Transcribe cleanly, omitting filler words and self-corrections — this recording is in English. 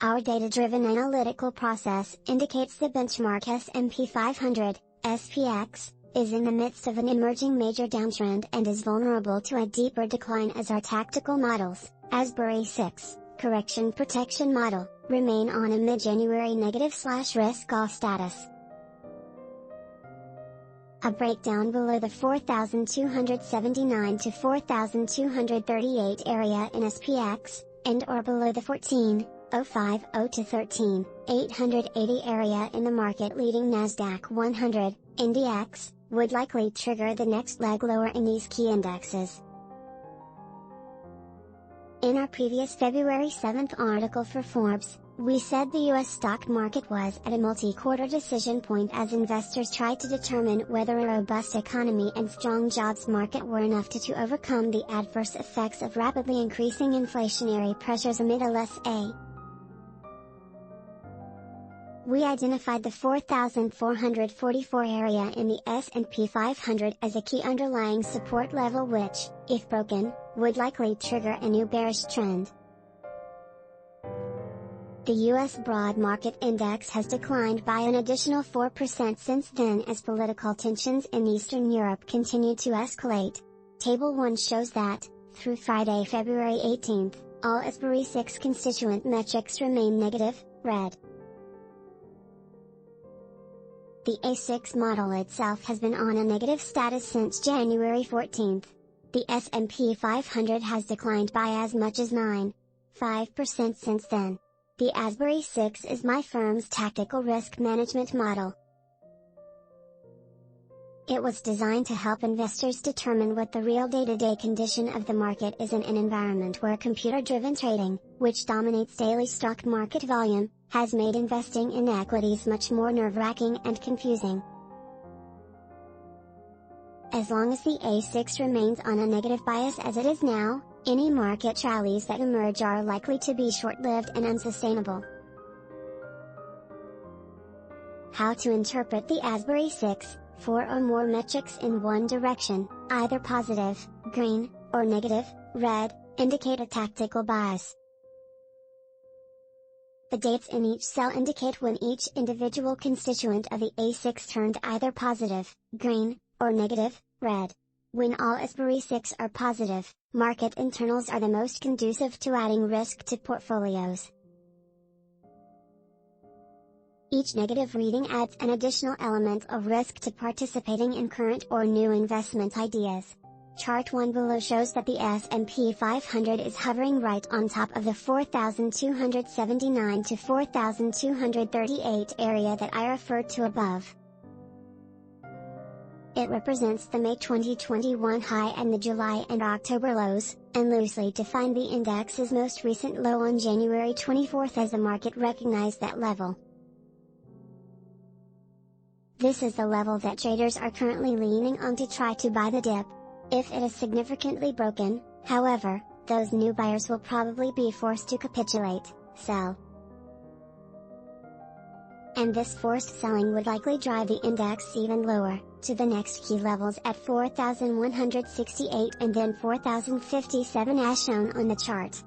Our data-driven analytical process indicates the benchmark S&P 500, SPX, is in the midst of an emerging major downtrend and is vulnerable to a deeper decline as our tactical models, Asbury 6, correction protection model, remain on a mid-January negative/risk-off status. A breakdown below the 4,279 to 4,238 area in SPX, and or below the 14,050 to 13,880 area in the market-leading NASDAQ 100 index, would likely trigger the next leg lower in these key indexes. In our previous February 7th article for Forbes, we said the U.S. stock market was at a multi-quarter decision point as investors tried to determine whether a robust economy and strong jobs market were enough to overcome the adverse effects of rapidly increasing inflationary pressures amid LSA. We identified the 4,444 area in the S&P 500 as a key underlying support level which, if broken, would likely trigger a new bearish trend. The U.S. Broad Market Index has declined by an additional 4% since then as political tensions in Eastern Europe continue to escalate. Table 1 shows that, through Friday, February 18th, all Asbury 6 constituent metrics remain negative, red. The A6 model itself has been on a negative status since January 14th. The S&P 500 has declined by as much as 9.5% since then. The Asbury 6 is my firm's tactical risk management model. It was designed to help investors determine what the real day-to-day condition of the market is in an environment where computer-driven trading, which dominates daily stock market volume, has made investing in equities much more nerve-wracking and confusing. As long as the A6 remains on a negative bias as it is now, any market rallies that emerge are likely to be short-lived and unsustainable. How to interpret the Asbury 6, 4 or more metrics in one direction, either positive, green, or negative, red, indicate a tactical bias. The dates in each cell indicate when each individual constituent of the A6 turned either positive, green, or negative, red. When all Asbury 6 are positive, market internals are the most conducive to adding risk to portfolios. Each negative reading adds an additional element of risk to participating in current or new investment ideas. Chart 1 below shows that the S&P 500 is hovering right on top of the 4,279 to 4,238 area that I referred to above. It represents the May 2021 high and the July and October lows, and loosely defined the index's most recent low on January 24th as the market recognized that level. This is the level that traders are currently leaning on to try to buy the dip. If it is significantly broken, however, those new buyers will probably be forced to capitulate, sell. And this forced selling would likely drive the index even lower, to the next key levels at 4,168 and then 4,057 as shown on the chart.